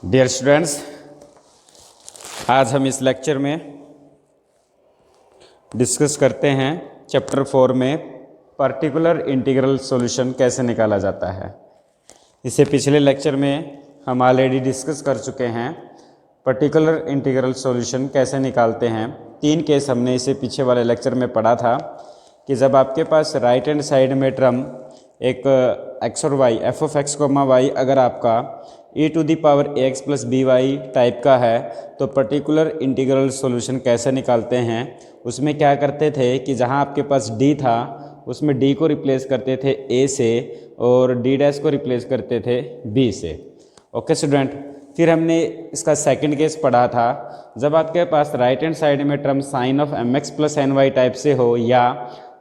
Dear students, आज हम इस लेक्चर में डिस्कस करते हैं चैप्टर 4 में पर्टिकुलर इंटीग्रल सॉल्यूशन कैसे निकाला जाता है। इसे पिछले लेक्चर में हम ऑलरेडी डिस्कस कर चुके हैं। पर्टिकुलर इंटीग्रल सॉल्यूशन कैसे निकालते हैं, 3 केस हमने इसे पीछे वाले लेक्चर में पढ़ा था कि जब आपके पास राइट हैंड साइड में टर्म एक x और y f of x, y अगर आपका e to the power ax plus B Y type का है तो पर्टिकुलर इंटीग्रल सॉल्यूशन कैसे निकालते हैं। उसमें क्या करते थे कि जहां आपके पास d था उसमें d को रिप्लेस करते थे a से और d डैश को रिप्लेस करते थे b से। ओके स्टूडेंट, फिर हमने इसका सेकंड केस पढ़ा था जब आपके पास राइट हैंड साइड में term sine of mx plus n y type से हो या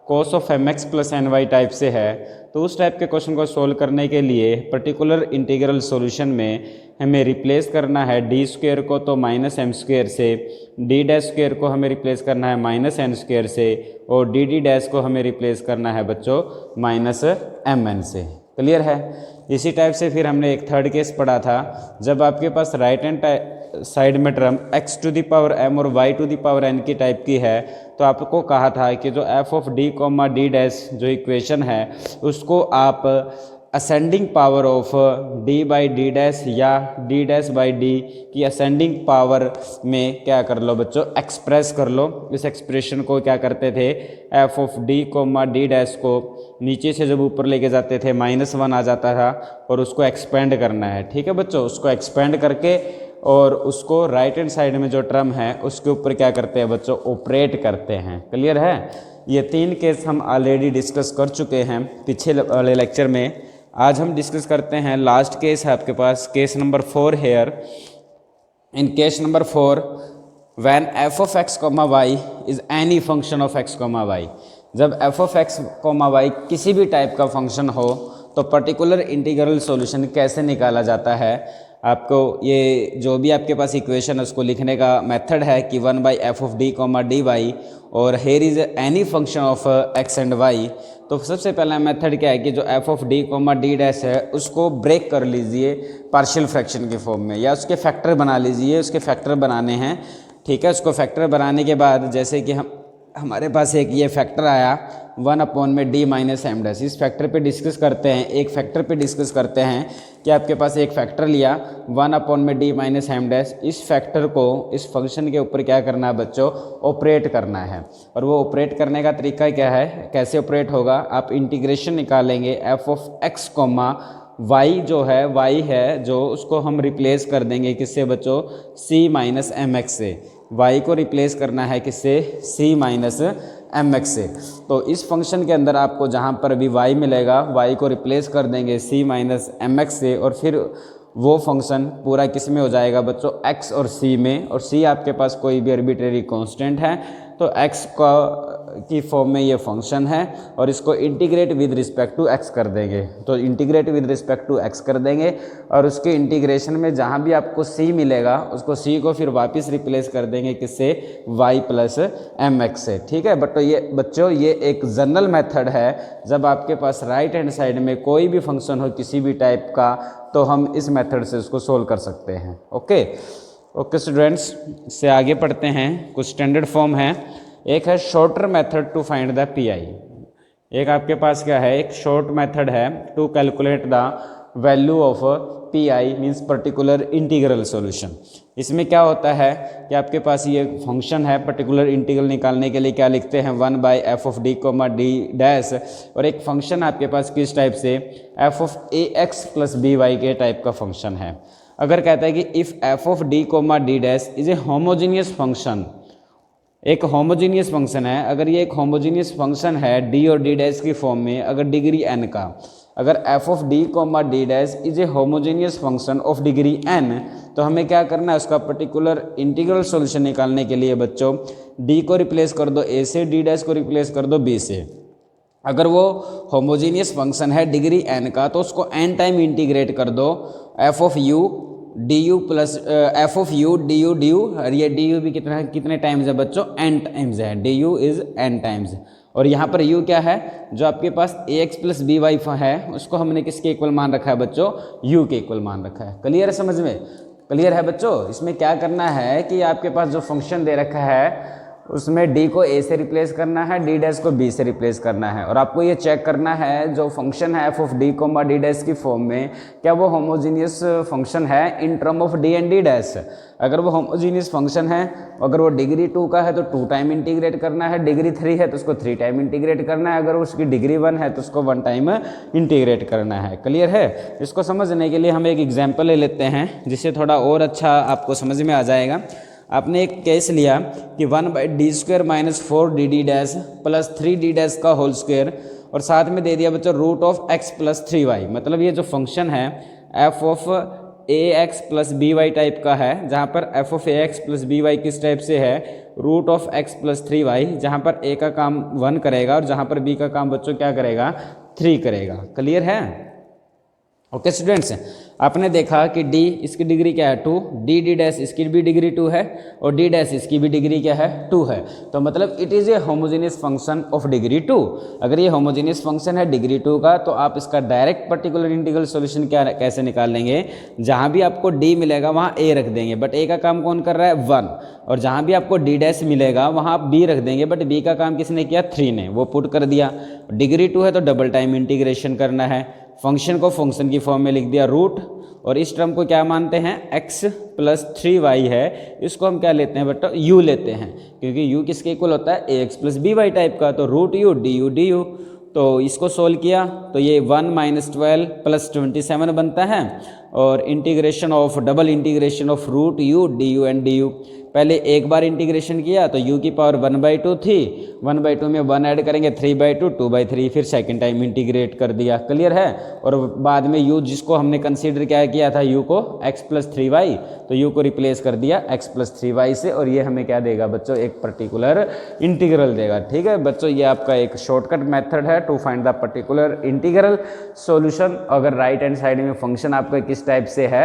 cos of mx plus n y type से है, तो उस टाइप के क्वेश्चन को सोल्व करने के लिए पर्टिकुलर इंटीग्रल सॉल्यूशन में हमें रिप्लेस करना है डी स्क्वायर को तो माइनस एम स्क्वायर से, डी डैश स्क्वायर को हमें रिप्लेस करना है माइनस एन स्क्वायर से और डी डी डैश को हमें रिप्लेस करना है बच्चों माइनस एम एन से। क्लियर है। इसी टाइप से फिर हमने एक थर्ड केस पढ़ा था जब आपके पास राइट हैंड साइड में term x to the power m और y to the power n की टाइप की है, तो आपको कहा था कि जो f of d comma D dash जो इक्वेशन है उसको आप ascending power of d by D dash या d डैश बाई d की असेंडिंग पावर में क्या कर लो बच्चों, एक्सप्रेस कर लो। इस एक्सप्रेशन को क्या करते थे, f of d comma D dash को नीचे से जब ऊपर लेके जाते थे -1 आ जाता था और उसको एक्सपेंड करना है। ठीक है बच्चों, उसको एक्सपेंड करके और उसको राइट हैंड साइड में जो टर्म है उसके ऊपर क्या करते हैं बच्चों, ऑपरेट करते हैं। क्लियर है। ये 3 केस हम ऑलरेडी डिस्कस कर चुके हैं पिछले वाले लेक्चर में। आज हम डिस्कस करते हैं लास्ट केस है आपके पास, case number 4 here. In case number 4 when f of x, y is any function of x, y, जब f ऑफ x, y किसी भी टाइप का फंक्शन हो तो पर्टिकुलर इंटीग्रल सॉल्यूशन कैसे निकाला जाता है। आपको ये जो भी आपके पास इक्वेशन है उसको लिखने का मेथड है कि 1 by F of d comma d y और here is any function of x and y. तो सबसे पहला मेथड क्या है कि जो f of d comma D dash है उसको ब्रेक कर लीजिए पार्शियल फ्रैक्शन के फॉर्म में या उसके फैक्टर बना लीजिए। उसके फैक्टर बनाने हैं। ठीक है, उसको फैक्टर बनाने के बाद जैसे कि हमारे पास एक ये फैक्टर आया 1 अपॉन में डी माइनस एम डैश, इस फैक्टर पे डिस्कस करते हैं। एक फैक्टर पे डिस्कस करते हैं कि आपके पास एक फैक्टर लिया 1 अपॉन में डी माइनस एम डैश, इस फैक्टर को इस फंक्शन के ऊपर क्या करना है बच्चों, ऑपरेट करना है। और वो ऑपरेट करने का तरीका क्या है, कैसे ऑपरेट होगा, आप इंटीग्रेशन निकालेंगे F of X comma Y जो है y है जो उसको हम रिप्लेस कर देंगे किससे बच्चों, c माइनस एम एक्स से। y को रिप्लेस करना है किससे, c माइनस एम एक्स से। तो इस फंक्शन के अंदर आपको जहाँ पर भी y मिलेगा y को रिप्लेस कर देंगे c माइनस एम एक्स से और फिर वो फंक्शन पूरा किस में हो जाएगा बच्चों, x और c में। और c आपके पास कोई भी आर्बिट्रेरी कांस्टेंट है तो x की फॉर्म में ये फंक्शन है और इसको integrate with respect to x कर देंगे। तो integrate with respect to x कर देंगे और उसके इंटीग्रेशन में जहाँ भी आपको c मिलेगा उसको c को फिर वापस रिप्लेस कर देंगे किससे, y प्लस एम एक्स से। ठीक है बट ये बच्चों ये एक जनरल मेथड है। जब आपके पास राइट हैंड साइड में कोई भी फंक्शन हो किसी भी टाइप का तो हम इस मेथड से उसको सोल्व कर सकते हैं। ओके स्टूडेंट्स, इससे आगे पढ़ते हैं। कुछ स्टैंडर्ड फॉर्म है। एक है shorter method to find the P I. एक आपके पास क्या है, एक शॉर्ट मेथड है to calculate the value of P I means particular integral solution. इसमें क्या होता है कि आपके पास ये फंक्शन है, पर्टिकुलर इंटीग्रल निकालने के लिए क्या लिखते हैं 1 by F of D comma D dash और एक फंक्शन आपके पास किस टाइप से, F of A X plus B Y के टाइप का फंक्शन है। अगर कहता है कि if F of D comma D dash is a homogeneous function, एक होमोजीनियस फंक्शन है, अगर ये एक होमोजीनियस फंक्शन है डी और डी डैश की फॉर्म में, अगर डिग्री n का, अगर F of d comma D dash is a homogeneous function of degree n, तो हमें क्या करना है, उसका पर्टिकुलर इंटीग्रल सॉल्यूशन निकालने के लिए बच्चों d को रिप्लेस कर दो a से, d डैश को रिप्लेस कर दो b से। अगर वो होमोजीनियस फंक्शन है डिग्री n का तो उसको n टाइम इंटीग्रेट कर दो F of u D you plus F of U D you और ये डी यू भी कितने टाइम्स है बच्चों, n टाइम्स है, D you is n times. और यहाँ पर u क्या है, जो आपके पास ए एक्स प्लस बी वाई है उसको हमने किसके इक्वल मान रखा है बच्चों, u के इक्वल मान रखा है। क्लियर है समझ में। क्लियर है बच्चों। इसमें क्या करना है कि आपके पास जो फंक्शन दे रखा है उसमें d को a से रिप्लेस करना है, d डैश को b से रिप्लेस करना है, और आपको ये चेक करना है जो फंक्शन है f of d comma d dash की फॉर्म में क्या वो होमोजीनियस फंक्शन है in term of d and d dash. अगर वो होमोजीनियस फंक्शन है, अगर वो डिग्री 2 का है तो 2 टाइम इंटीग्रेट करना है, डिग्री 3 है तो उसको 3 टाइम इंटीग्रेट करना है, अगर उसकी डिग्री 1 है तो उसको 1 टाइम इंटीग्रेट करना है। क्लियर है। इसको समझने के लिए हम एक एग्जाम्पल ले लेते हैं जिससे थोड़ा और अच्छा आपको समझ में आ जाएगा। आपने एक केस लिया कि 1/d² minus 4dd dash plus 3d dash का होल स्क्वायर, और साथ में दे दिया बच्चों root of x plus 3y। मतलब ये जो फंक्शन है f of ax plus by type का है, जहाँ पर f of ax plus by किस टाइप से है, root of x plus 3y, जहाँ पर a का काम 1 करेगा और जहाँ पर b का काम बच्चों क्या करेगा, 3 करेगा। क्लियर है। ओके स्टूडेंट्स, आपने देखा कि d इसकी डिग्री क्या है 2, d डैश इसकी भी डिग्री 2 है और d डैश इसकी भी डिग्री क्या है 2 है। तो मतलब it is A homogeneous function of degree 2। अगर ये होमोजेनियस फंक्शन है डिग्री 2 का तो आप इसका डायरेक्ट पर्टिकुलर इंटीग्रल सॉल्यूशन क्या कैसे निकाल लेंगे, जहाँ भी आपको d मिलेगा वहाँ a रख देंगे, बट a का काम कौन कर रहा है 1, और जहाँ भी आपको d डैश मिलेगा वहाँ आप b रख देंगे, बट b का काम किसने किया 3 ने, वो पुट कर दिया। डिग्री 2 है तो डबल टाइम इंटीग्रेशन करना है, फंक्शन को फंक्शन की फॉर्म में लिख दिया रूट, और इस टर्म को क्या मानते हैं x प्लस 3y है, इसको हम क्या लेते हैं बेटा u लेते हैं, क्योंकि u किसके इक्वल होता है ax प्लस by टाइप का, तो रूट u du। तो इसको सोल्व किया तो ये 1 माइनस 12 प्लस 27 बनता है, और integration of double integration of root u du and du। पहले एक बार इंटीग्रेशन किया तो u की पावर 1/2 थी, 1/2 में 1 ऐड करेंगे 3/2 2/3, फिर सेकंड टाइम इंटीग्रेट कर दिया। क्लियर है। और बाद में u जिसको हमने कंसीडर क्या किया था, u को x प्लस 3y, तो u को रिप्लेस कर दिया x प्लस 3y से, और ये हमें क्या देगा बच्चों, एक पर्टिकुलर इंटीग्रल देगा। ठीक है बच्चों, ये आपका एक शॉर्टकट मेथड है to find the particular integral solution. अगर राइट हैंड साइड में फंक्शन आपका किस टाइप से है,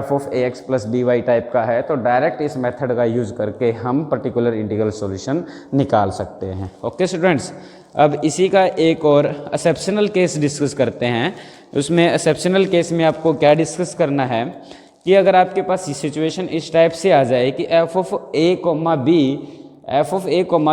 f of ax plus by type का है, तो डायरेक्ट इस मेथड का यूज करके हम पर्टिकुलर इंटीग्रल सॉल्यूशन निकाल सकते हैं। ओके स्टूडेंट्स, अब इसी का एक और एक्सेप्शनल केस डिस्कस करते हैं। उसमें एक्सेप्शनल केस में आपको क्या डिस्कस करना है कि अगर आपके पास सिचुएशन इस टाइप से आ जाए कि f ऑफ a,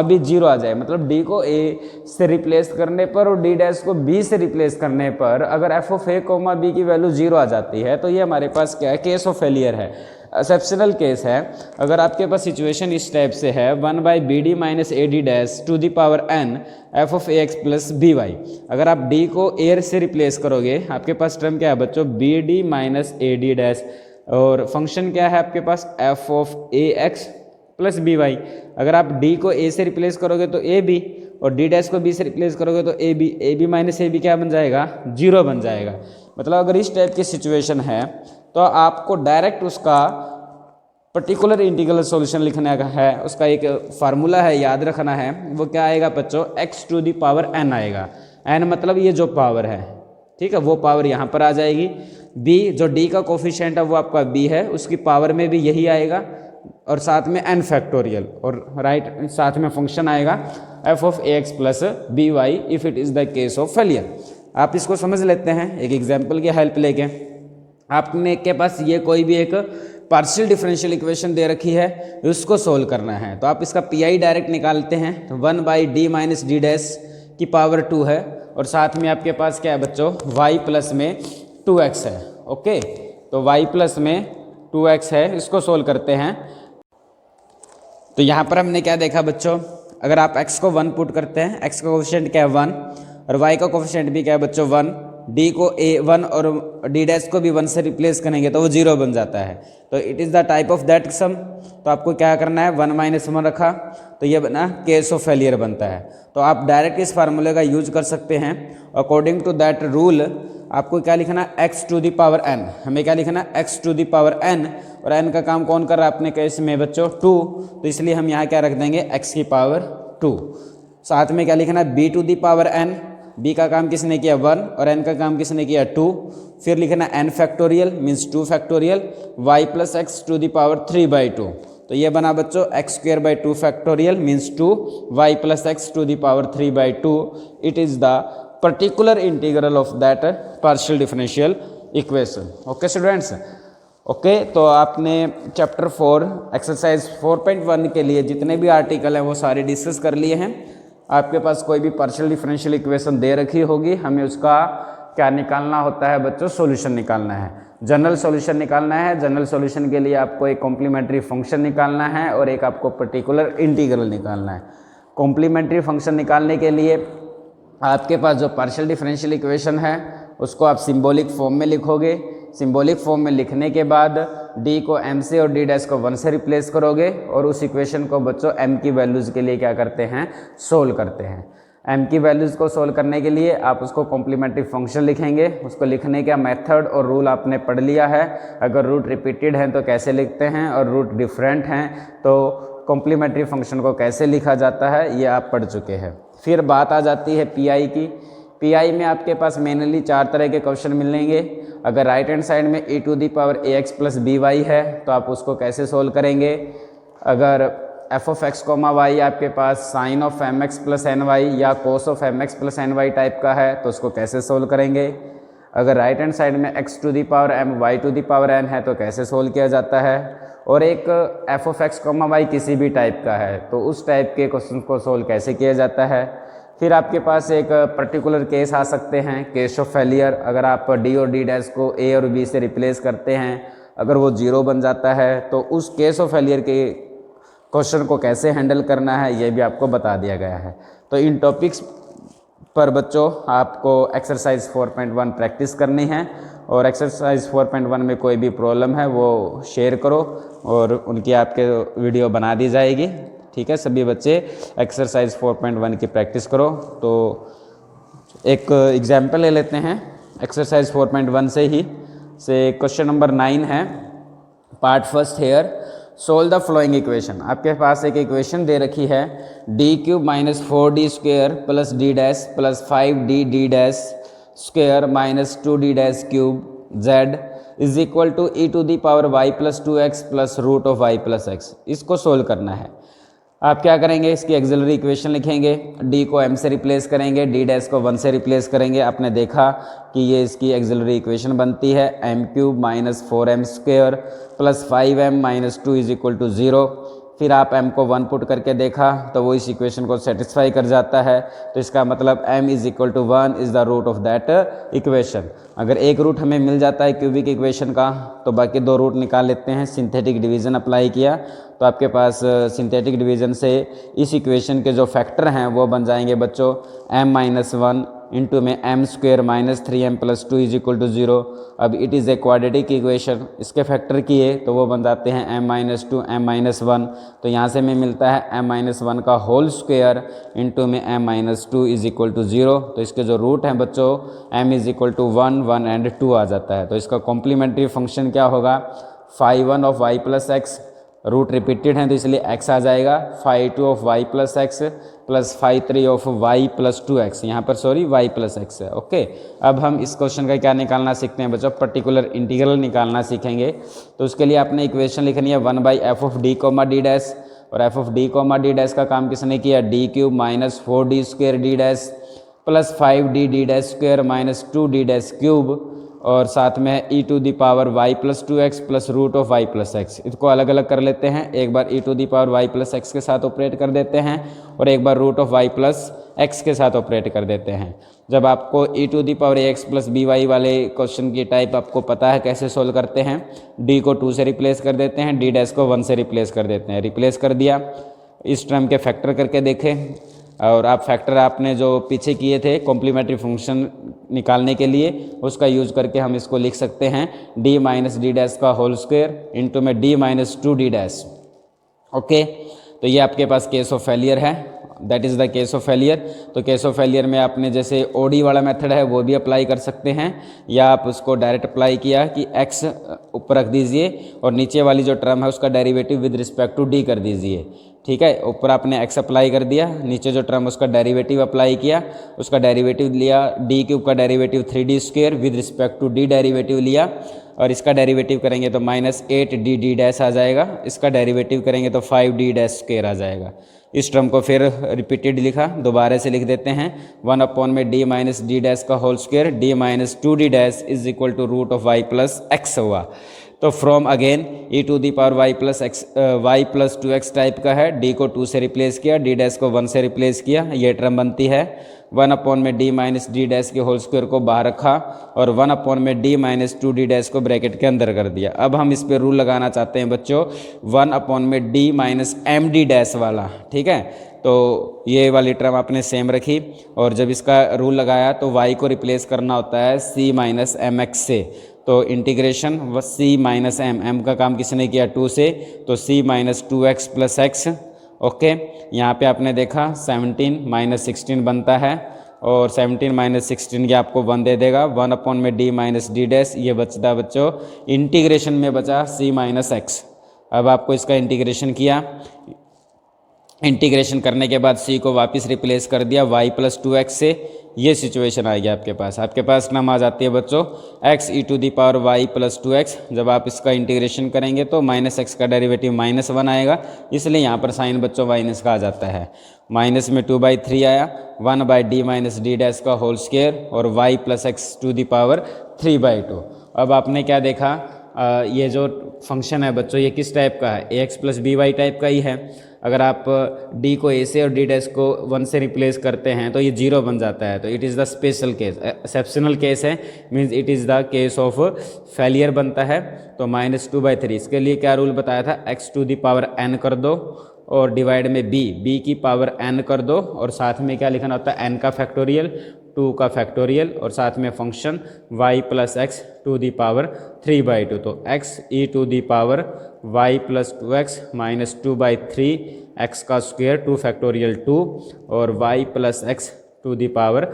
b 0 आ जाए, मतलब d को a से रिप्लेस करने पर और d डैश को b से रिप्लेस करने पर अगर f ऑफ a, b की वैल्यू 0 आ जाती है, तो ये हमारे पास क्या है, केस ऑफ फेलियर है, एक्सेप्शनल केस है। अगर आपके पास सिचुएशन इस टाइप से है 1/bd minus ad dash to the power n f of ax plus by, अगर आप d को a से रिप्लेस करोगे आपके पास टर्म क्या है बच्चों, bd माइनस ad डैश, और फंक्शन क्या है आपके पास f of ax plus by। अगर आप d को a से रिप्लेस करोगे तो ab, और d डैश को b से रिप्लेस करोगे तो ab माइनस ab क्या बन जाएगा, 0 बन जाएगा। मतलब अगर इस टाइप की सिचुएशन है तो आपको डायरेक्ट उसका पर्टिकुलर इंटीग्रल सॉल्यूशन लिखने का है, उसका एक फार्मूला है याद रखना है, वो क्या आएगा बच्चों, x to the power n आएगा। n मतलब ये जो पावर है, ठीक है, वो पावर यहाँ पर आ जाएगी। b जो d का कोफिशिएंट है वो आपका b है, उसकी पावर में भी यही आएगा, और साथ में n फैक्टोरियल, और राइट साथ में फंक्शन आएगा f of ax plus by if it is the case of failure. आप इसको समझ लेते हैं एक एग्जाम्पल की हेल्प लेके। आपने के पास ये कोई भी एक पार्शियल डिफरेंशियल इक्वेशन दे रखी है, उसको सोल्व करना है, तो आप इसका पीआई डायरेक्ट निकालते हैं। तो 1/d माइनस d डैश की पावर 2 है, और साथ में आपके पास क्या है बच्चों, y प्लस में 2x है। ओके, तो y प्लस में 2x है, इसको सोल्व करते हैं। तो यहाँ पर हमने क्या देखा बच्चों, अगर आप x को 1 पुट करते हैं, x का कोफिशिएंट क्या है 1, और y का कोफिशिएंट भी क्या है बच्चों 1, d को a 1 और d डैश को भी 1 से रिप्लेस करेंगे तो वो 0 बन जाता है। तो it is the type of that sum. तो आपको क्या करना है, 1 माइनस 1 रखा तो ये बना केस ऑफ फेलियर बनता है। तो आप डायरेक्ट इस फार्मूले का यूज कर सकते हैं। अकॉर्डिंग टू दैट रूल आपको क्या लिखना है, x to the power n, हमें क्या लिखना है x to the power n, और n का काम कौन कर रहा है अपने केस में बच्चों 2, तो इसलिए हम यहाँ क्या रख देंगे x की पावर 2। साथ में क्या लिखना है b to the power n, b का काम किसने किया 1 और n का काम किसने किया 2, फिर लिखना n factorial means 2 factorial y plus X to the power 3/2। तो ये बना बच्चों x² 2 factorial means 2 y plus X to the power 3/2। It is the particular integral of that partial differential equation. Okay students, okay, तो आपने chapter 4 exercise 4.1 के लिए जितने भी आर्टिकल हैं वो सारे डिस्कस कर लिए हैं। आपके पास कोई भी पार्शियल डिफरेंशियल इक्वेशन दे रखी होगी, हमें उसका क्या निकालना होता है बच्चों, सॉल्यूशन निकालना है, जनरल सॉल्यूशन निकालना है। जनरल सॉल्यूशन के लिए आपको एक कॉम्प्लीमेंट्री फंक्शन निकालना है और एक आपको पर्टिकुलर इंटीग्रल निकालना है। कॉम्प्लीमेंट्री फंक्शन निकालने के लिए आपके पास जो पार्शियल डिफरेंशियल इक्वेशन है उसको आप सिंबॉलिक फॉर्म में लिखोगे। सिंबॉलिक फॉर्म में लिखने के बाद d को m से और d' को 1 से रिप्लेस करोगे और उस इक्वेशन को बच्चों m की वैल्यूज़ के लिए क्या करते हैं, सोल्व करते हैं। m की वैल्यूज़ को सोल्व करने के लिए आप उसको कॉम्प्लीमेंट्री फंक्शन लिखेंगे। उसको लिखने का मेथड और रूल आपने पढ़ लिया है। अगर रूट रिपीटेड हैं तो कैसे लिखते हैं और रूट डिफरेंट हैं तो कॉम्प्लीमेंट्री फंक्शन को कैसे लिखा जाता है, ये आप पढ़ चुके हैं। फिर बात आ जाती है पीआई की। पीआई में आपके पास मेनली 4 तरह के क्वेश्चन मिलेंगे। अगर राइट हैंड साइड में e⁴ प्लस by है तो आप उसको कैसे सोल्व करेंगे। अगर f(x, y) आपके पास sin of mx plus ny या cos of mx plus ny type का है तो उसको कैसे सोल्व करेंगे। अगर राइट हैंड साइड में x⁴m y⁴n है तो कैसे सोल्व किया जाता है। और एक f(x, y) किसी भी टाइप का है तो उस टाइप के क्वेश्चन को सोल्व कैसे किया जाता है। फिर आपके पास एक पर्टिकुलर केस आ सकते हैं, केस ऑफ फेलियर। अगर आप d और d' को a और b से रिप्लेस करते हैं, अगर वो 0 बन जाता है तो उस केस ऑफ फेलियर के क्वेश्चन को कैसे हैंडल करना है ये भी आपको बता दिया गया है। तो इन टॉपिक्स पर बच्चों आपको एक्सरसाइज 4.1 प्रैक्टिस करनी है और एक्सरसाइज 4.1 में कोई भी प्रॉब्लम है वो शेयर करो और उनकी आपके वीडियो बना दी जाएगी। ठीक है, सभी बच्चे एक्सरसाइज 4.1 की प्रैक्टिस करो। तो एक एग्जाम्पल ले लेते हैं एक्सरसाइज 4.1 से ही। क्वेश्चन नंबर 9 है, part first here, solve the following equation. आपके पास एक इक्वेशन दे रखी है d³ - 4d² plus d' plus 5d(d'² minus 2d'³ z is equal to e⁴y plus 2x plus root of y plus x। इसको solve करना है। आप क्या करेंगे, इसकी एक्सिलरी इक्वेशन लिखेंगे। d को m से रिप्लेस करेंगे, d' को 1 से रिप्लेस करेंगे। आपने देखा कि ये इसकी एक्सिलरी इक्वेशन बनती है m³ - 4m² plus 5m - 2 is equal to 0। फिर आप m को 1 पुट करके देखा तो वो इस इक्वेशन को सेटिस्फाई कर जाता है। तो इसका मतलब m is equal to 1 is the root of that equation. अगर एक रूट हमें मिल जाता है क्यूबिक इक्वेशन का तो बाकी 2 रूट निकाल लेते हैं। सिंथेटिक डिवीज़न अप्लाई किया तो आपके पास सिंथेटिक डिवीज़न से इस इक्वेशन के जो फैक्टर हैं वो बन जाएंगे बच्चों m-1 इंटू में m² - 3m + 2 is equal to 0। अब it is a quadratic equation, इसके फैक्टर किए तो वो बन जाते हैं m-2 m-1। तो यहाँ से हमें मिलता है m-1 का होल स्क्वायर इंटू में m-2 इज इक्वल टू 0। तो इसके जो रूट हैं बच्चों m is equal to 1, 1 and 2 आ जाता है। तो इसका कॉम्प्लीमेंट्री फंक्शन क्या होगा, φ1 of y plus x, root repeated हैं तो इसलिए x आ जाएगा, φ2 of y plus x plus φ3 of y plus 2x। यहाँ पर सॉरी y प्लस एक्स है। ओके, अब हम इस क्वेश्चन का क्या निकालना सीखते हैं बच्चों, पर्टिकुलर इंटीग्रल निकालना सीखेंगे। तो उसके लिए आपने इक्वेशन लिखनी है 1/f ऑफ d, d' और f ऑफ d, d' का काम किसने किया, d³ - 4d² d' plus 5d(d'² minus 2d'³ और साथ में e⁴y plus 2x plus root of y plus X. इसको अलग अलग कर लेते हैं। एक बार e⁴y प्लस एक्स के साथ ऑपरेट कर देते हैं और एक बार root of y plus x के साथ ऑपरेट कर देते हैं। जब आपको e⁴ax प्लस by वाले क्वेश्चन की टाइप आपको पता है कैसे सोल्व करते हैं, d को 2 से रिप्लेस कर देते हैं, d' को 1 से रिप्लेस कर देते हैं। रिप्लेस कर दिया, इस टर्म के फैक्टर करके देखें और आप फैक्टर आपने जो पीछे किए थे कॉम्प्लीमेंट्री फंक्शन निकालने के लिए उसका यूज करके हम इसको लिख सकते हैं d माइनस d' का होल स्क्वायर इंटू में d माइनस 2d'। ओके, तो ये आपके पास केस ऑफ फेलियर है, that is the case of failure. तो केस ऑफ फेलियर में आपने जैसे ओडी वाला मेथड है वो भी अप्लाई कर सकते हैं या आप उसको डायरेक्ट अप्लाई किया कि x ऊपर रख दीजिए और नीचे वाली जो टर्म है उसका derivative with respect to d कर दीजिए। ठीक है, ऊपर आपने x अप्लाई कर दिया, नीचे जो टर्म उसका डेरिवेटिव अप्लाई किया, उसका डेरिवेटिव लिया, d³ का derivative 3d² with respect to d derivative लिया और इसका डेरिवेटिव करेंगे तो -8d(d' आ जाएगा, इसका डेरिवेटिव करेंगे तो 5d' आ जाएगा। इस टर्म को फिर रिपीटेड लिखा, दोबारा से लिख देते हैं 1 में d माइनस d' का whole square d minus 2d' is equal to root of y plus X हुआ। तो from again E to the power Y plus 2x type का है, डी को 2 से रिप्लेस किया, डी डैश को 1 से रिप्लेस किया, ये टर्म बनती है 1 अपॉन में डी माइनस डी डैश के होल स्क्वायर को बाहर रखा और 1 अपॉन में डी माइनस 2 डी डैश को ब्रैकेट के अंदर कर दिया। अब हम इस पे रूल लगाना चाहते हैं बच्चों 1 अपॉन में D minus M D dash वाला, ठीक है। तो ये वाली टर्म आपने सेम रखी और जब इसका रूल लगाया तो y को रिप्लेस करना होता है c माइनस एम एक्स से, तो इंटीग्रेशन c माइनस एम का काम किसने किया 2 से, तो c minus 2x plus x. Okay, यहाँ पे आपने देखा 17 माइनस 16 बनता है और 17 माइनस 16 ये आपको 1 दे देगा, 1 अपॉन में d माइनस डी डैश, ये बचता बच्चों इंटीग्रेशन में बचा c माइनस एक्स। अब आपको इसका इंटीग्रेशन किया, इंटीग्रेशन करने के बाद c को वापस रिप्लेस कर दिया y प्लस 2x से, ये सिचुएशन आ गया आपके पास टर्म आ जाती है बच्चों x E to the power y plus 2x। जब आप इसका इंटीग्रेशन करेंगे तो माइनस एक्स का डेरिवेटिव -1 आएगा, इसलिए यहाँ पर साइन बच्चों माइनस का आ जाता है। माइनस में 2/3 आया, 1/d माइनस डी डैश का होल स्क्वायर और y plus X to the power 3/2। अब आपने क्या देखा, ये जो फंक्शन है बच्चों ये किस टाइप का है, ax plus B Y type का ही है। अगर आप d को a से और d डैश को 1 से रिप्लेस करते हैं तो ये 0 बन जाता है, तो it is the special case, exceptional case है, means it is the case of failure बनता है। तो -2/3 इसके लिए क्या रूल बताया था, x to the power n कर दो और डिवाइड में b की पावर n कर दो और साथ में क्या लिखना होता है n का फैक्टोरियल 2 का फैक्टोरियल और साथ में function y plus X to the power 3/2। तो x E to the power y plus 2x minus 2/3 x का स्क्वायर 2 फैक्टोरियल 2 और y plus X to the power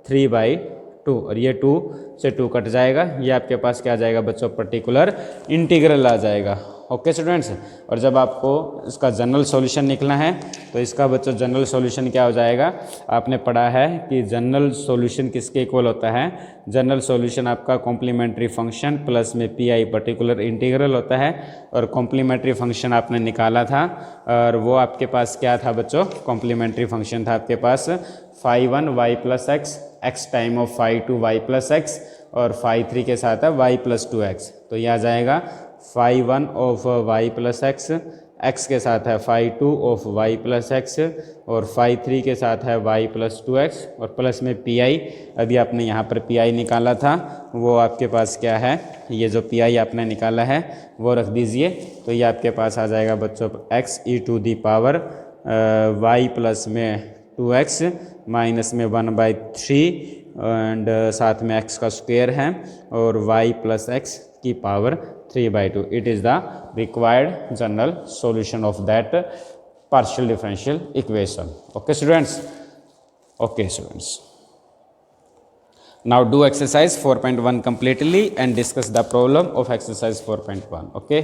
3/2 और ये 2 से 2 कट जाएगा, ये आपके पास क्या आ जाएगा बच्चों पर्टिकुलर इंटीग्रल आ जाएगा। ओके स्टूडेंट्स, और जब आपको इसका जनरल सॉल्यूशन निकलना है तो इसका बच्चों जनरल सॉल्यूशन क्या हो जाएगा, आपने पढ़ा है कि जनरल सॉल्यूशन किसके इक्वल होता है, जनरल सॉल्यूशन आपका कॉम्प्लीमेंट्री फंक्शन प्लस में पी पर्टिकुलर इंटीग्रल होता है। और कॉम्प्लीमेंट्री फंक्शन आपने निकाला था और वो आपके पास क्या था बच्चों, कॉम्प्लीमेंट्री फंक्शन था आपके पास phi1 y plus x, x time of phi2 y plus x और phi3 के साथ है y प्लस 2x। तो यह आ जाएगा phi1 of y plus x, x के साथ है phi2 of y plus x और phi3 के साथ है y प्लस 2x और प्लस में pi, अभी आपने यहाँ पर pi निकाला था वो आपके पास क्या है, ये जो pi आपने निकाला है वो रख दीजिए। तो ये आपके पास आ जाएगा बच्चों x E to the power y plus में 2x माइनस में 1/3 एंड साथ में x का स्क्वायर है और y प्लस एक्स की power 3/2। It is the required general solution of that partial differential equation. Okay students? Okay students. Now do exercise 4.1 completely and discuss the problem of exercise 4.1. Okay.